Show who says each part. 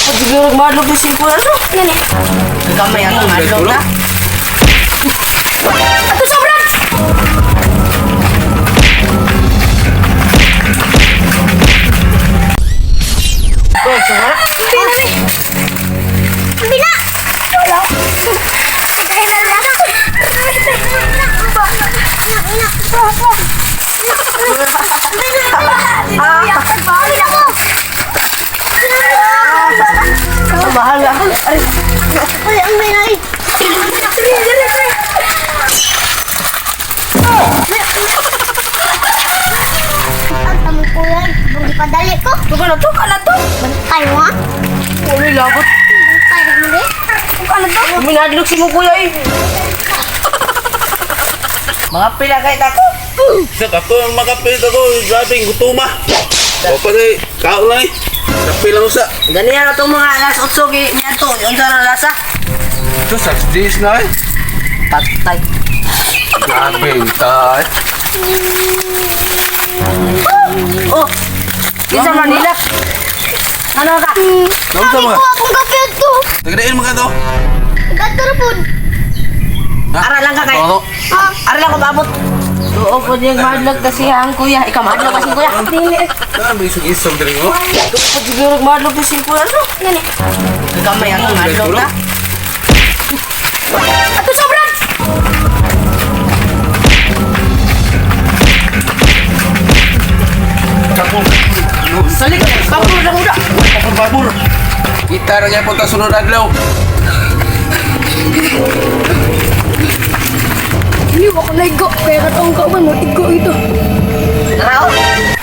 Speaker 1: Siguro madlog ni Singkuya no?
Speaker 2: Gani.
Speaker 1: Gamay ang madlog na.
Speaker 2: Ato sobran.
Speaker 1: Oh, sama.
Speaker 2: Bila. Wala. Ay na.
Speaker 1: Bahala.
Speaker 2: Uy, ang minay. Ang tamo ko yan. Nung ipadali ko.
Speaker 1: Tuka na to.
Speaker 2: Bantay mo ha.
Speaker 1: Uy, lagot.
Speaker 2: Bantay na mo rin.
Speaker 1: Minadlog si mo kuya eh. Mga pila kahit ako.
Speaker 3: Sa kato ang makapit ako, grabe yung gutuma. O pa rin, kao lang eh. Kape lang sa.
Speaker 1: Ganyan na itong mga alas 8 niya to. Yung sa lasa.
Speaker 3: Ito sa days na eh.
Speaker 1: Patay.
Speaker 3: Grabe yung tayo.
Speaker 1: Oh! Yung sa Manila. Ano ka?
Speaker 3: Kamu sa mga?
Speaker 2: Ako akong kape ito.
Speaker 3: Tagadain mga to.
Speaker 2: Gatarapon.
Speaker 1: Ara lang ka kay.
Speaker 3: Oo.
Speaker 1: Ara lang ko maabot. Oo po diyang madlog kasi ang kuya. Ikaw madlog kasi kuya.
Speaker 2: Dili.
Speaker 3: Saan ba isang isang dali mo?
Speaker 1: Siguro madlog ni Singkuya no?
Speaker 2: Gani.
Speaker 1: Gamay ang madlog na.
Speaker 2: Ato sobran.
Speaker 3: Kapong.
Speaker 1: Salik ka. Kapur na muda.
Speaker 3: Babur. Kita na niya punta sunod adlaw.
Speaker 2: Ini wako naigo. Kaya katong kauban mo. Igo ito.
Speaker 1: Tara oh.